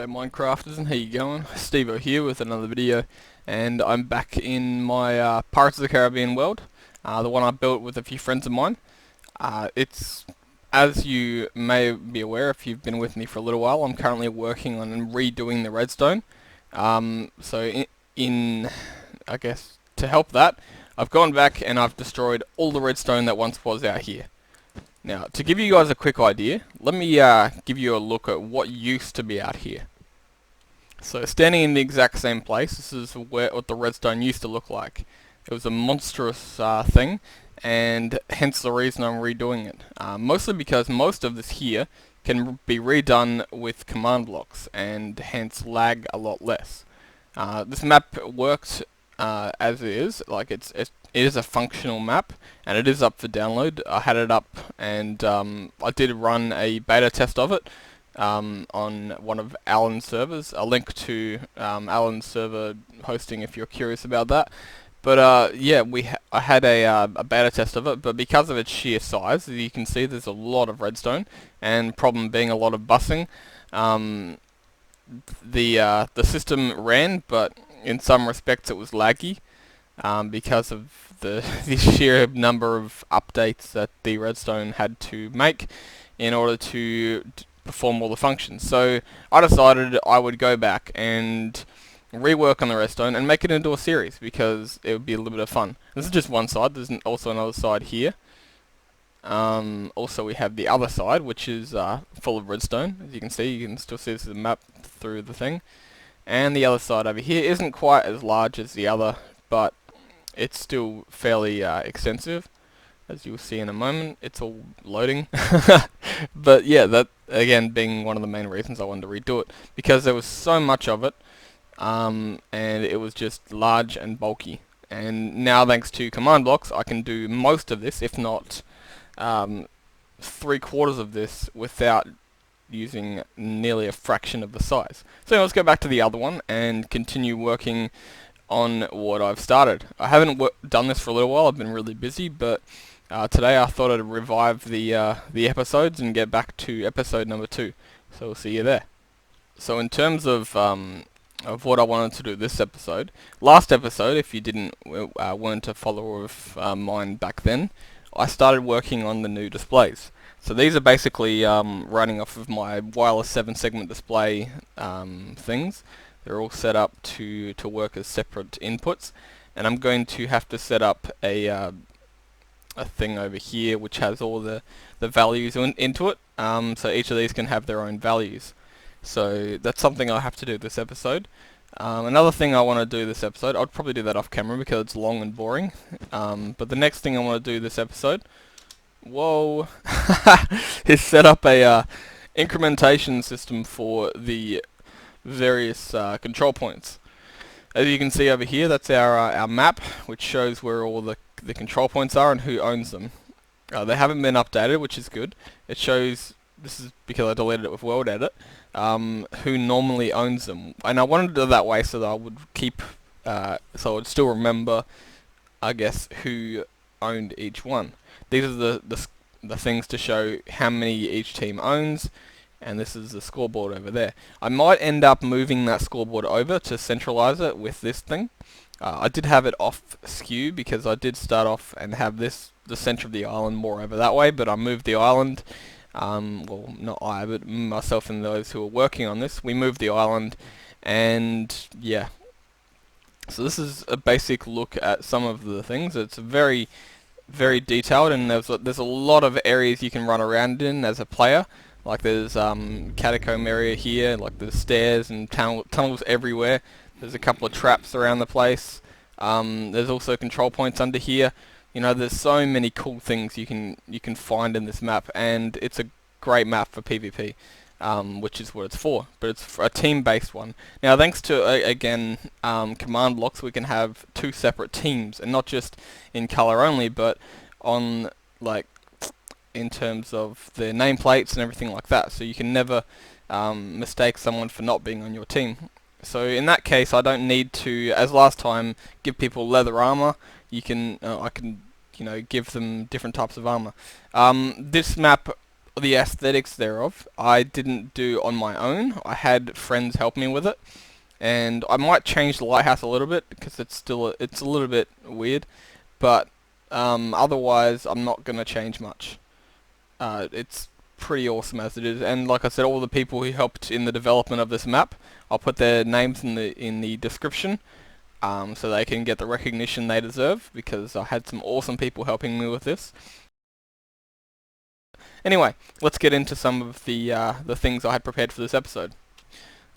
Minecrafters, and how you going? Stevo here with another video, and I'm back in my Pirates of the Caribbean world, the one I built with a few friends of mine. It's, as you may be aware if you've been with me for a little while, I'm currently working on redoing the redstone. I guess, to help that, I've gone back and I've destroyed all the redstone that once was out here. Now, to give you guys a quick idea, let me give you a look at what used to be out here. So, standing in the exact same place, this is what the redstone used to look like. It was a monstrous thing, and hence the reason I'm redoing it. Mostly because most of this here can be redone with command blocks, and hence lag a lot less. This map worked as it is, like it is a functional map, and it is up for download. I had it up, and I did run a beta test of it on one of Alan's servers. A link to Alan's server hosting if you're curious about that. But yeah, I had a beta test of it, but because of its sheer size, as you can see, there's a lot of redstone, and problem being a lot of busing. The system ran, but in some respects it was laggy because of the sheer number of updates that the redstone had to make in order to perform all the functions. So I decided I would go back and rework on the redstone and make it into a series because it would be a little bit of fun. This is just one side. There's also another side here. Also we have the other side, which is full of redstone. As you can see, you can still see this is a map through the thing. And the other side over here isn't quite as large as the other, but it's still fairly extensive. As you'll see in a moment, it's all loading. But yeah, that again being one of the main reasons I wanted to redo it, because there was so much of it, and it was just large and bulky. And now, thanks to command blocks, I can do most of this, if not 3/4 of this, without using nearly a fraction of the size. So let's go back to the other one and continue working on what I've started. I haven't done this for a little while. I've been really busy, but today I thought I'd revive the episodes and get back to episode number 2. So we'll see you there. So in terms of what I wanted to do this episode, last episode, if you weren't a follower of mine back then, I started working on the new displays. So these are basically running off of my wireless 7-segment display things. They're all set up to work as separate inputs, and I'm going to have to set up a thing over here which has all the values into it. So each of these can have their own values. So that's something I have to do this episode. Another thing I want to do this episode, I'll probably do that off camera because it's long and boring. But the next thing I want to do this episode, whoa, is set up a incrementation system for the various control points. As you can see over here, that's our map, which shows where all the control points are and who owns them. They haven't been updated, which is good. It shows, this is because I deleted it with World Edit, who normally owns them. And I wanted to do it that way so that I would keep, so I would still remember, I guess, who owned each one. These are the things to show how many each team owns, and this is the scoreboard over there. I might end up moving that scoreboard over to centralize it with this thing. I did have it off skew because I did start off and have the center of the island more over that way, but I moved the island. Well, not I, but myself and those who are working on this, we moved the island, and yeah. So this is a basic look at some of the things. It's very, very detailed, and there's a lot of areas you can run around in as a player. Like there's catacomb area here, like there's stairs and tunnels everywhere. There's a couple of traps around the place. There's also control points under here. You know, there's so many cool things you can find in this map, and it's a great map for PvP, which is what it's for. But it's a team-based one. Now, thanks to again command blocks, we can have 2 separate teams, and not just in color only, but on in terms of their nameplates and everything like that. So you can never mistake someone for not being on your team. So in that case, I don't need to, as last time, give people leather armor. I can give them different types of armor. This map the aesthetics thereof, I didn't do on my own. I had friends help me with it, and I might change the lighthouse a little bit because it's a little bit weird, but otherwise I'm not gonna change much. It's pretty awesome as it is, and like I said, all the people who helped in the development of this map, I'll put their names in the description, so they can get the recognition they deserve, because I had some awesome people helping me with this. Anyway, let's get into some of the things I had prepared for this episode.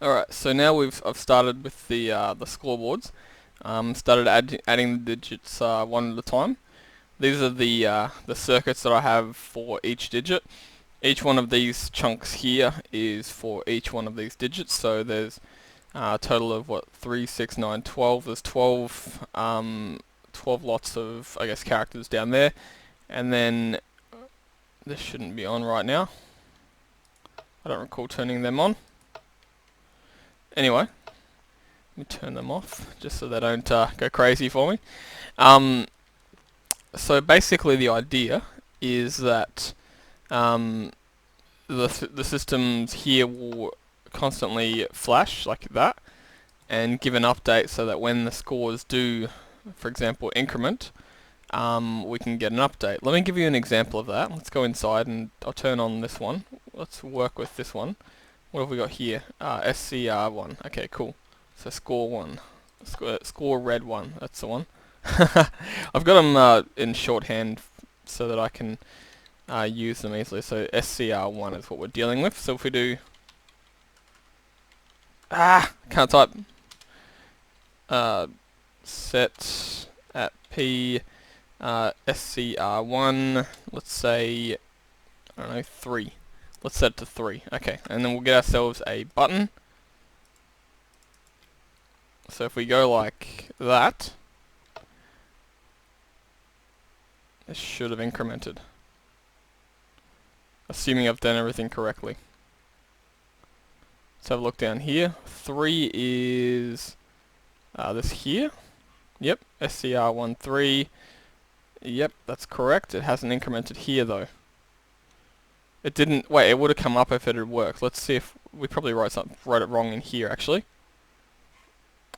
Alright, so now I've started with the scoreboards. Started adding the digits one at a time. These are the circuits that I have for each digit. Each one of these chunks here is for each one of these digits. So there's a total of 3, 6, 9, 12. There's 12 lots of, I guess, characters down there, and then this shouldn't be on right now. I don't recall turning them on. Anyway, let me turn them off just so they don't go crazy for me. So basically the idea is that the systems here will constantly flash like that and give an update, so that when the scores do, for example, increment, we can get an update. Let me give you an example of that. Let's go inside and I'll turn on this one. Let's work with this one. What have we got here? SCR1. Okay, cool. So score 1. Score red 1. That's the one. I've got them in shorthand so that I can use them easily. So SCR1 is what we're dealing with. So if we do... can't type. Set at P SCR1, let's say, I don't know, 3. Let's set it to 3. Okay, and then we'll get ourselves a button. So if we go like that, this should have incremented, assuming I've done everything correctly. Let's have a look down here. 3 is this here. Yep, SCR1 3. Yep, that's correct. It hasn't incremented here though. It didn't. Wait, it would have come up if it had worked. Let's see if we probably wrote it wrong in here actually.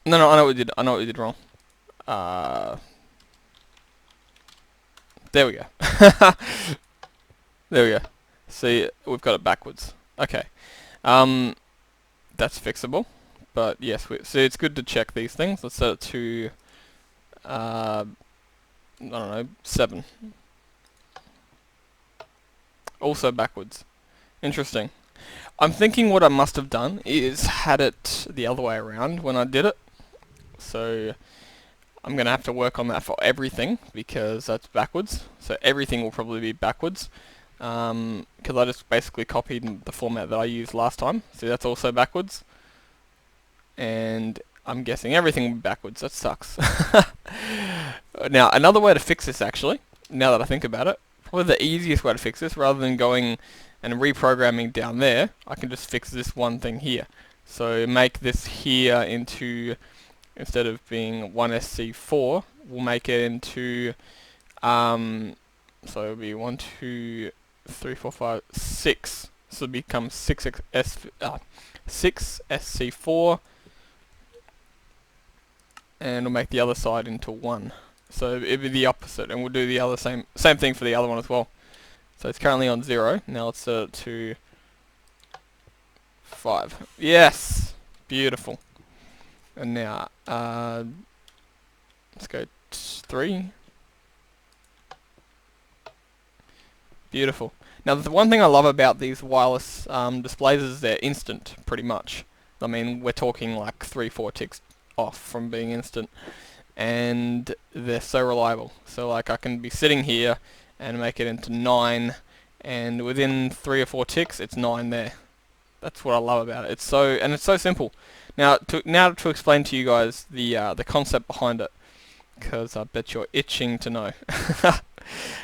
No, I know what we did. I know what we did wrong. There we go. There we go. See, we've got it backwards. Okay. That's fixable. But yes, so it's good to check these things. Let's set it to I don't know, 7. Also backwards. Interesting. I'm thinking what I must have done is had it the other way around when I did it. So I'm going to have to work on that for everything, because that's backwards. So everything will probably be backwards, because I just basically copied the format that I used last time. So that's also backwards. And I'm guessing everything will be backwards. That sucks. Now, another way to fix this actually, now that I think about it, probably the easiest way to fix this, rather than going and reprogramming down there, I can just fix this one thing here. So make this here into, instead of being 1SC4, we'll make it into, so it'll be 1, 2, 3, 4, 5, 6. So it becomes 6SC4, and we'll make the other side into 1. So it'll be the opposite, and we'll do the other same thing for the other one as well. So it's currently on 0. Now let's set it to 5. Yes! Beautiful. And now, let's go 3. Beautiful. Now the one thing I love about these wireless displays is they're instant, pretty much. I mean, we're talking like 3-4 ticks off from being instant. And they're so reliable. So like I can be sitting here and make it into 9, and within 3 or 4 ticks it's 9 there. That's what I love about it. It's so simple. Now to explain to you guys the concept behind it, because I bet you're itching to know.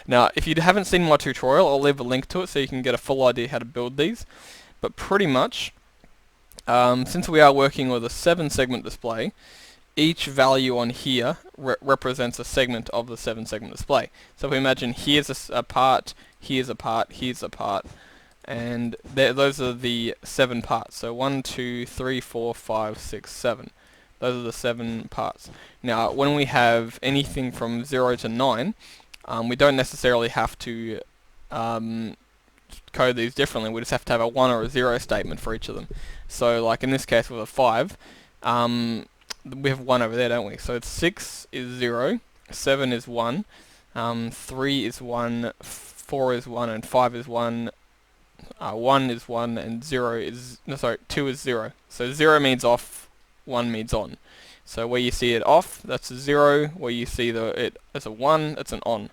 Now, if you haven't seen my tutorial, I'll leave a link to it so you can get a full idea how to build these. But pretty much, since we are working with a 7-segment display, each value on here represents a segment of the 7-segment display. So if we imagine here's a part, here's a part, here's a part, and those are the 7 parts. So 1, 2, 3, 4, 5, 6, 7. Those are the 7 parts. Now, when we have anything from 0 to 9, we don't necessarily have to code these differently. We just have to have a 1 or a 0 statement for each of them. So, like in this case with a 5, we have 1 over there, don't we? So it's 6 is 0, 7 is 1, 3 is 1, 4 is 1, and 5 is 1. 1 is 1, and 0 is... No, sorry, 2 is 0. So 0 means off, 1 means on. So where you see it off, that's a 0. Where you see it as a 1, it's an on.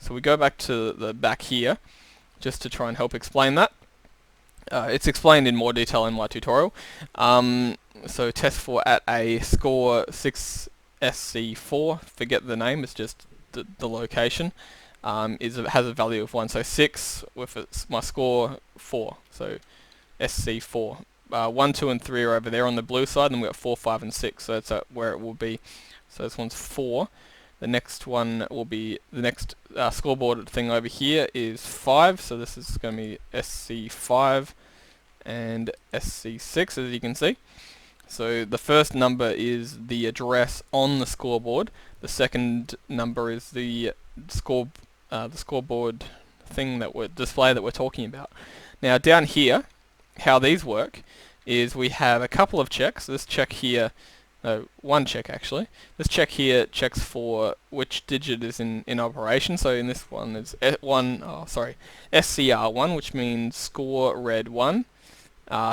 So we go back to the back here, just to try and help explain that. It's explained in more detail in my tutorial. So test for at a score 6 SC4, forget the name, it's just the location, has a value of 1. So 6 with my score 4, so SC4. 1, 2, and 3 are over there on the blue side, and we've got 4, 5, and 6, so that's where it will be. So this one's 4. The next one will be, the next scoreboard thing over here is 5, so this is going to be SC5 and SC6, as you can see. So the first number is the address on the scoreboard. The second number is the scoreboard thing display that we're talking about. Now down here, how these work is we have a couple of checks. This check here, one check actually. This check here checks for which digit is in operation. So in this one is SCR1, which means score red 1.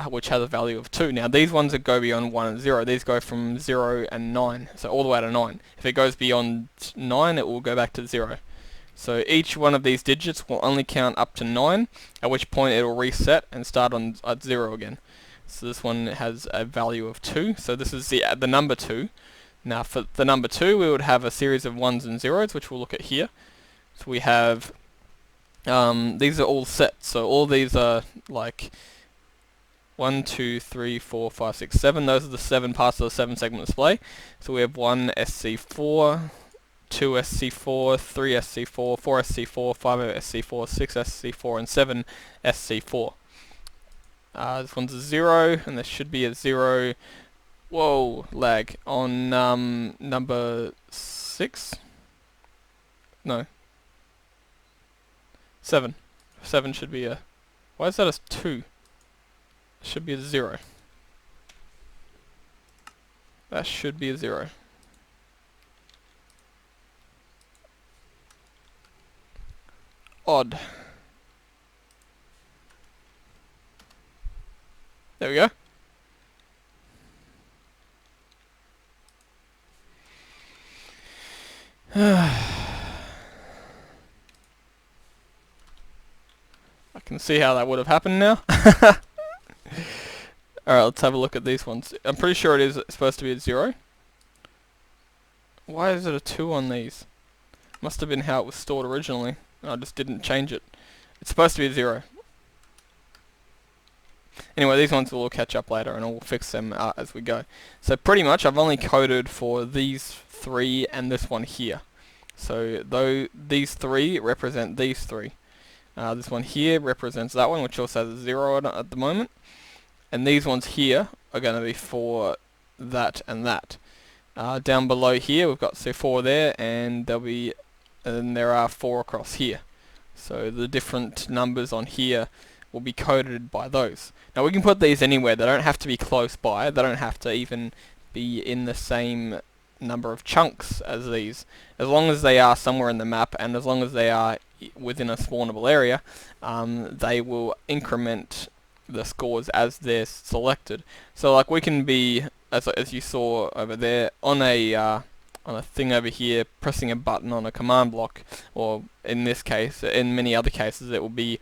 Which has a value of 2. Now these ones that go beyond 1 and 0, these go from 0 and 9, so all the way to 9. If it goes beyond 9, it will go back to 0. So each one of these digits will only count up to 9, at which point it will reset and start at 0 again. So this one has a value of 2, so this is the number 2. Now for the number 2, we would have a series of 1s and 0s, which we'll look at here. So we have, these are all set, so all these are like 1, 2, 3, 4, 5, 6, 7. Those are the 7 parts of the 7-segment display. So we have 1 SC4, 2 SC4, 3 SC4, 4 SC4, 5 SC4, 6 SC4, and 7 SC4. This one's a 0, and there should be a 0. Whoa, lag. On number 6? No. 7. 7 should be a... Why is that a 2? Should be a 0. That should be a 0. Odd. There we go. I can see how that would have happened now. Alright, let's have a look at these ones. I'm pretty sure it is supposed to be a 0. Why is it a 2 on these? Must have been how it was stored originally. I just didn't change it. It's supposed to be a 0. Anyway, these ones will all catch up later and I'll fix them as we go. So pretty much I've only coded for these 3 and this one here. So these 3 represent these 3. This one here represents that one, which also has a 0 on it at the moment. And these ones here are going to be for that and that. Down below here we've got 4 there, and there are 4 across here. So the different numbers on here will be coded by those. Now we can put these anywhere. They don't have to be close by. They don't have to even be in the same number of chunks as these. As long as they are somewhere in the map, and as long as they are within a spawnable area, they will increment the scores as they're selected. So like we can be, as you saw over there, on a thing over here, pressing a button on a command block, or in this case, in many other cases, it will be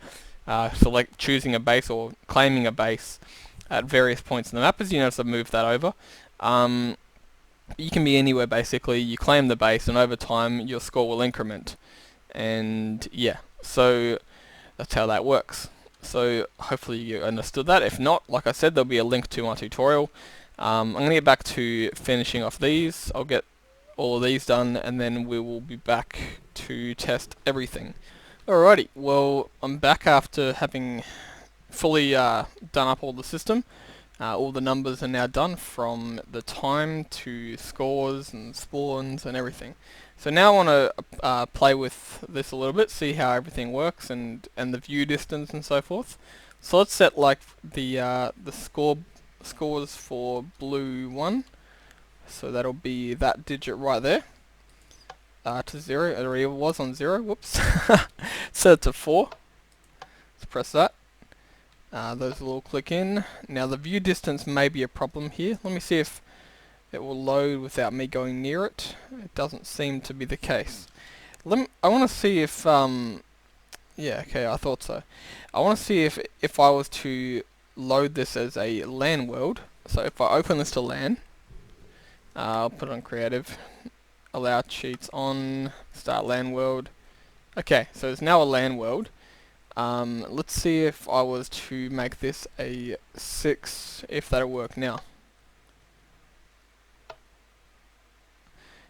choosing a base or claiming a base at various points in the map. As you notice, I've moved that over. You can be anywhere basically. You claim the base, and over time your score will increment. And yeah, so that's how that works. So hopefully you understood that. If not, like I said, there'll be a link to my tutorial. I'm going to get back to finishing off these. I'll get all of these done, and then we will be back to test everything. Alrighty, well, I'm back after having fully done up all the system. All the numbers are now done, from the time to scores and spawns and everything. So now I want to play with this a little bit, see how everything works and the view distance and so forth. So let's set like the scores for blue 1. So that'll be that digit right there. To 0. It already was on 0. Whoops. Set it to 4. Let's press that. Those will all click in. Now the view distance may be a problem here. Let me see if it will load without me going near it. It doesn't seem to be the case. I want to see if yeah, okay, I thought so. I want to see if I was to load this as a LAN world. So if I open this to LAN, I'll put it on creative. Allow cheats on, start LAN world. Okay, so it's now a LAN world. Let's see if I was to make this a 6, if that'll work now.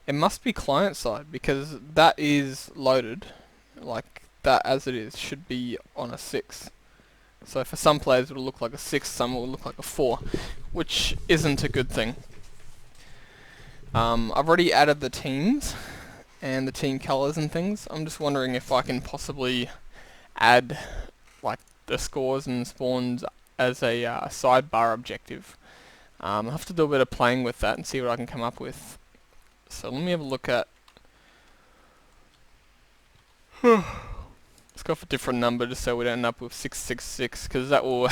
It must be client side, because that is loaded. Like, that as it is should be on a 6. So for some players it'll look like a 6, some will look like a 4, which isn't a good thing. I've already added the teams and the team colors and things. I'm just wondering if I can possibly add like the scores and spawns as a sidebar objective. I'll have to do a bit of playing with that and see what I can come up with. So let me have a look at... Let's go for a different number just so we don't end up with 666, because that will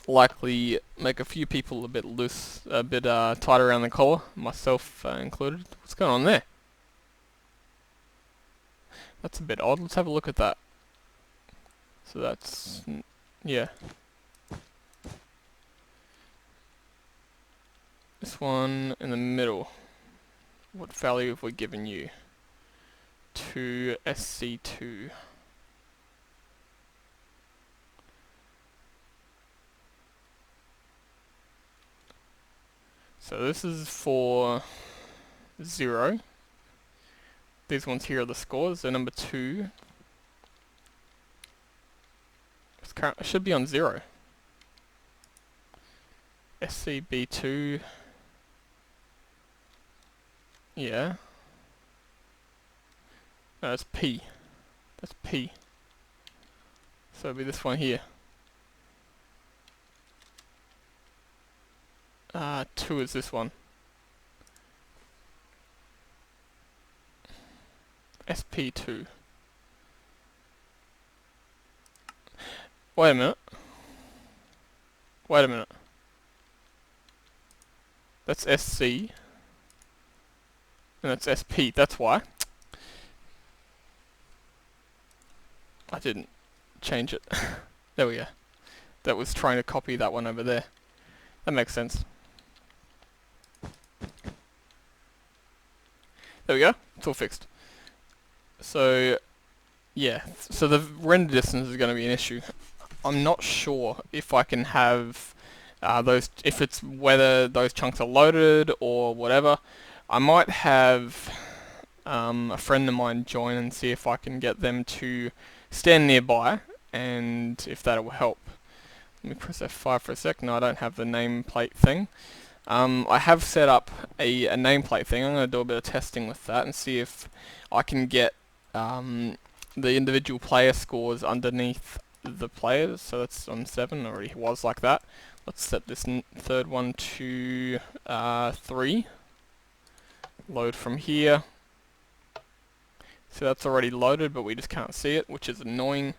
likely make a few people a bit loose, a bit tight around the collar, myself included. What's going on there? That's a bit odd. Let's have a look at that. So that's... yeah. This one in the middle. What value have we given you? To SC2. So this is for 0. These ones here are the scores. So number 2 it should be on 0. SCB2. Yeah. No, that's P. That's P. So it'll be this one here. 2 is this one. SP2. Wait a minute. Wait a minute. That's SC. And that's SP. That's why. I didn't change it. There we go. That was trying to copy that one over there. That makes sense. There we go. It's all fixed. So, yeah. So the render distance is going to be an issue. I'm not sure if I can have if it's whether those chunks are loaded or whatever. I might have a friend of mine join and see if I can get them to stand nearby, and if that will help. Let me press F5 for a sec. No, I don't have the nameplate thing. I have set up a nameplate thing. I'm going to do a bit of testing with that and see if I can get the individual player scores underneath the players. So that's on 7, already was like that. Let's set this third one to 3. Load from here. So that's already loaded, but we just can't see it, which is annoying.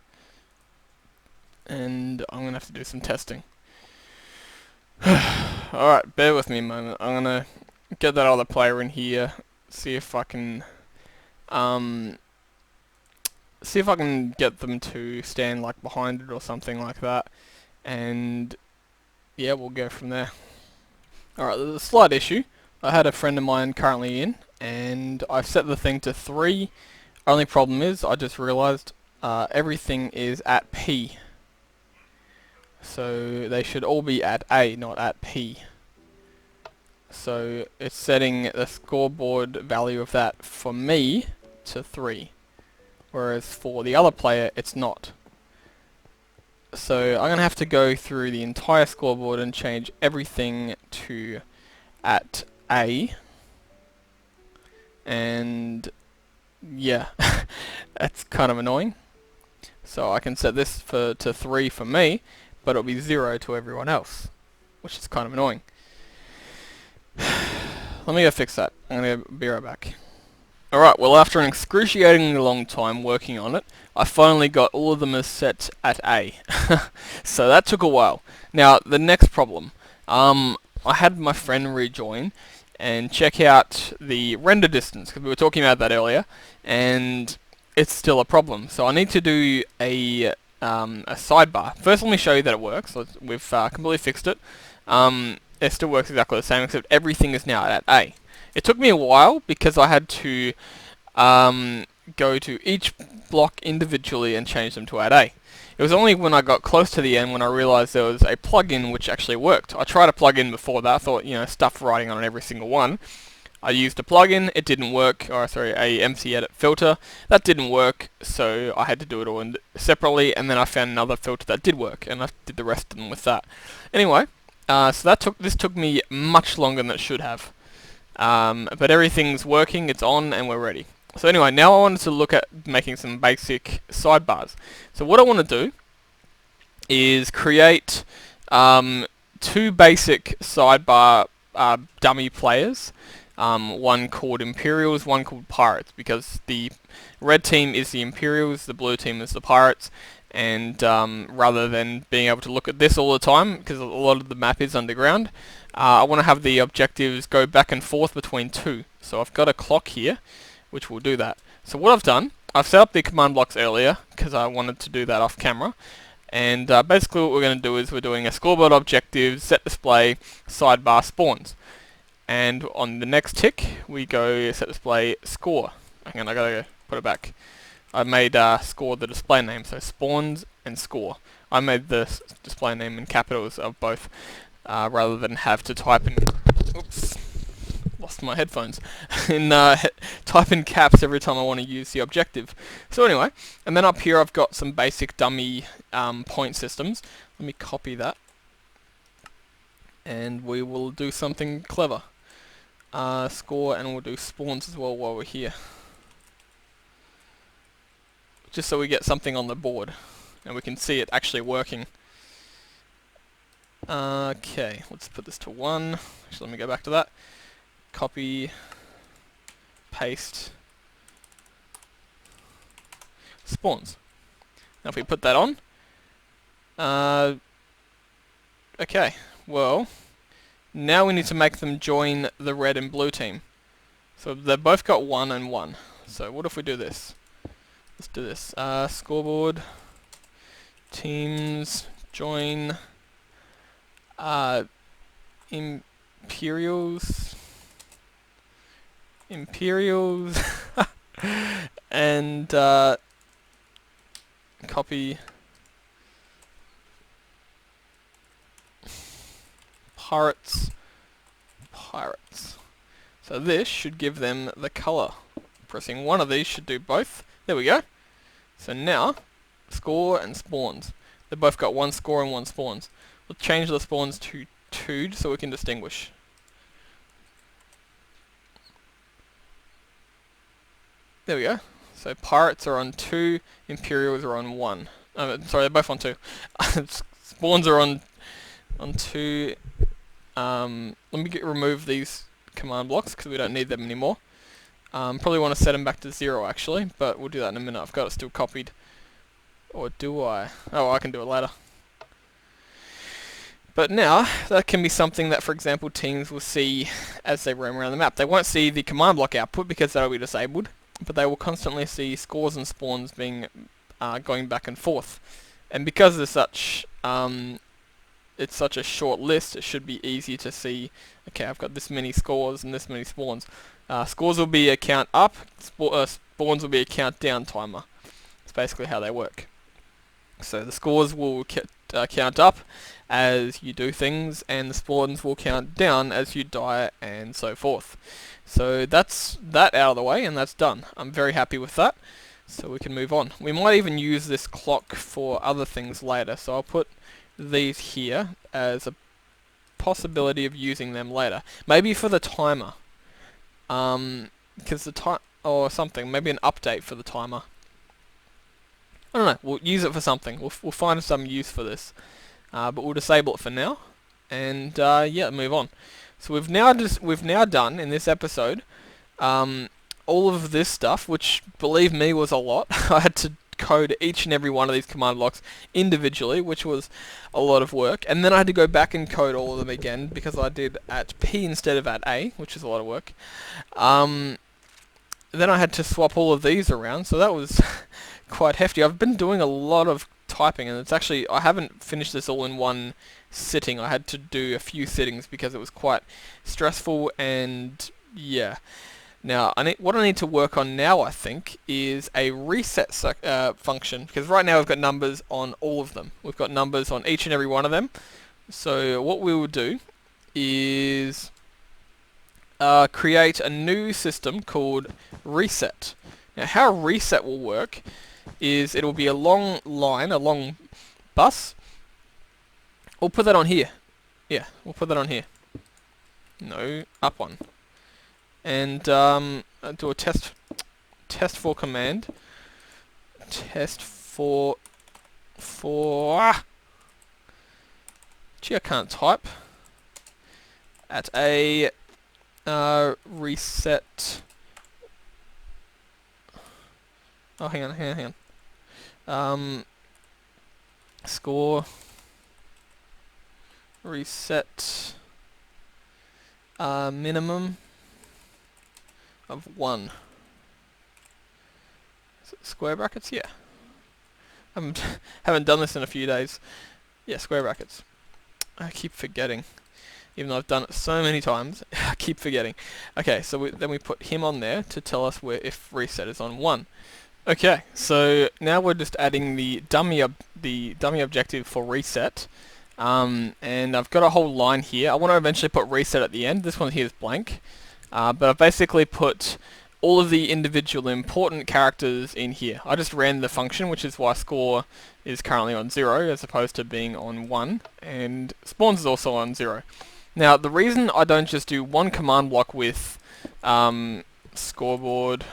And I'm going to have to do some testing. Alright, bear with me a moment. I'm going to get that other player in here, see if I can get them to stand like behind it or something like that. And yeah, we'll go from there. Alright, there's a slight issue. I had a friend of mine currently in, and I've set the thing to 3. Only problem is, I just realised everything is at P. So they should all be at A, not at P. So it's setting the scoreboard value of that for me to 3. Whereas for the other player, it's not. So I'm going to have to go through the entire scoreboard and change everything to at A. And yeah, that's kind of annoying. So I can set this to 3 for me, but it'll be 0 to everyone else, which is kind of annoying. Let me go fix that. I'm going to be right back. Alright, well after an excruciatingly long time working on it, I finally got all of them as set at A. So that took a while. Now, the next problem. I had my friend rejoin and check out the render distance, because we were talking about that earlier, and it's still a problem. So I need to do a sidebar. First, let me show you that it works. We've completely fixed it. It still works exactly the same, except everything is now at A. It took me a while because I had to go to each block individually and change them to at A. It was only when I got close to the end when I realized there was a plugin which actually worked. I tried a plugin before that. I thought, you know, stuff writing on every single one. I used a plugin, it didn't work, or sorry, a MC edit filter, that didn't work, so I had to do it all separately, and then I found another filter that did work, and I did the rest of them with that. Anyway, so this took me much longer than it should have. But everything's working, it's on, and we're ready. So anyway, now I wanted to look at making some basic sidebars. So what I want to do is create 2 basic sidebar dummy players. One called Imperials, one called Pirates, because the red team is the Imperials, the blue team is the Pirates, and rather than being able to look at this all the time, because a lot of the map is underground, I want to have the objectives go back and forth between 2. So I've got a clock here, which will do that. So what I've done, I've set up the command blocks earlier, because I wanted to do that off camera, and basically what we're going to do is we're doing a scoreboard objective, set display, sidebar spawns. And on the next tick, we go set display score. Hang on, I gotta go put it back. I made score the display name, so spawns and score. I made the display name in capitals of both, rather than have to type in. Oops, lost my headphones. Type in caps every time I want to use the objective. So anyway, and then up here I've got some basic dummy point systems. Let me copy that, and we will do something clever. Score, and we'll do spawns as well while we're here, just so we get something on the board and we can see it actually working. Okay, let's put this to 1. Actually, let me go back to that. Copy, paste, spawns. Now if we put that on, okay, well, now we need to make them join the red and blue team. So they've both got 1 and 1. So what if we do this? Let's do this. Scoreboard, teams, join, Imperials, and copy Pirates. So this should give them the color. Pressing one of these should do both. There we go. So now, score and spawns. They've both got 1 score and 1 spawns. We'll change the spawns to 2 so we can distinguish. There we go. So Pirates are on 2, Imperials are on 1. Sorry, they're both on 2. Spawns are on 2. Let me remove these command blocks because we don't need them anymore. Probably want to set them back to 0 actually, but we'll do that in a minute. I've got it still copied. Or do I? Oh, I can do it later. But now, that can be something that, for example, teams will see as they roam around the map. They won't see the command block output because that'll be disabled, but they will constantly see scores and spawns being going back and forth. And because it's such a short list, it should be easy to see, okay, I've got this many scores and this many spawns. Scores will be a count up, spawns will be a count down timer. That's basically how they work. So the scores will count up as you do things, and the spawns will count down as you die, and so forth. So that's that out of the way, and that's done. I'm very happy with that. So we can move on. We might even use this clock for other things later, so I'll put these here as a possibility of using them later. Maybe for the timer. Because the time or something, maybe an update for the timer. I don't know, we'll use it for something. We'll find some use for this. But we'll disable it for now. And yeah, move on. So we've now done in this episode all of this stuff, which believe me was a lot. I had to code each and every one of these command blocks individually, which was a lot of work. And then I had to go back and code all of them again because I did at P instead of at A, which is a lot of work. Then I had to swap all of these around, so that was quite hefty. I've been doing a lot of typing, and it's actually, I haven't finished this all in one sitting. I had to do a few sittings because it was quite stressful, and yeah. Now, what I need to work on now, I think, is a reset function, because right now we've got numbers on all of them. We've got numbers on each and every one of them. So what we will do is create a new system called reset. Now, how reset will work is it will be a long line, a long bus. We'll put that on here. Yeah, we'll put that on here. No, up one. And do a test for command. Test for gee, I can't type. At a reset. Oh, hang on. Score reset minimum of 1. Square brackets, yeah. Haven't done this in a few days. Yeah, square brackets. I keep forgetting. Even though I've done it so many times, I keep forgetting. Okay, so then we put him on there to tell us if reset is on 1. Okay, so now we're just adding the dummy objective for reset. And I've got a whole line here. I want to eventually put reset at the end. This one here is blank. But I've basically put all of the individual important characters in here. I just ran the function, which is why score is currently on 0 as opposed to being on 1, and spawns is also on 0. Now, the reason I don't just do one command block with scoreboard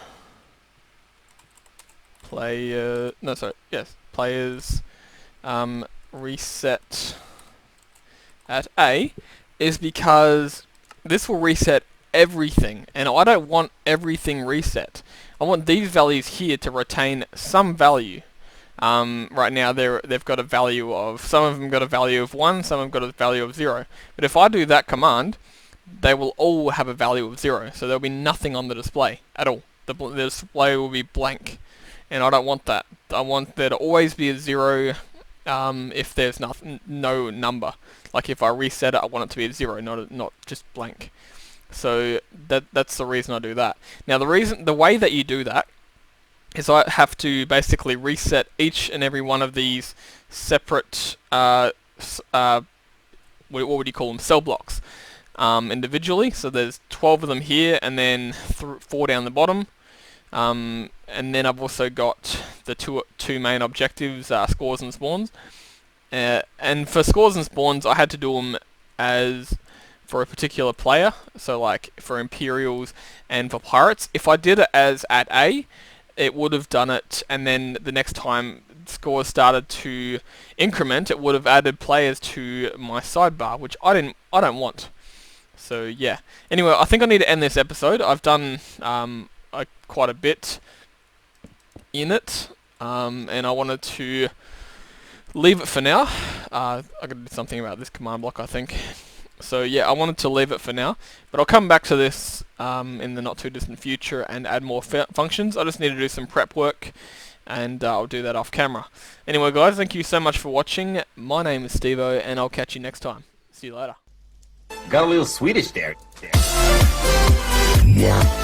players reset at A is because this will reset everything, and I don't want everything reset. I want these values here to retain some value. Right now they've got a value of, some of them got a value of 1, some have got a value of 0. But if I do that command, they will all have a value of 0, so there'll be nothing on the display at all. The display will be blank, and I don't want that. I want there to always be a 0 if there's no number. Like if I reset it, I want it to be a 0, not just blank. So that's the reason I do that. Now the way that you do that is I have to basically reset each and every one of these separate what would you call them, cell blocks individually. So there's 12 of them here, and then 4 down the bottom. And then I've also got the two main objectives, scores and spawns. And for scores and spawns, I had to do them as for a particular player. So like for Imperials and for Pirates, if I did it as at A, it would have done it, and then the next time scores started to increment, it would have added players to my sidebar, which I don't want. So yeah. Anyway, I think I need to end this episode. I've done quite a bit in it, and I wanted to leave it for now. I got to do something about this command block, I think. So yeah, I wanted to leave it for now, but I'll come back to this in the not too distant future and add more functions. I just need to do some prep work, and I'll do that off camera. Anyway guys, thank you so much for watching. My name is Stevo, and I'll catch you next time. See you later. Got a little Swedish there. Yeah.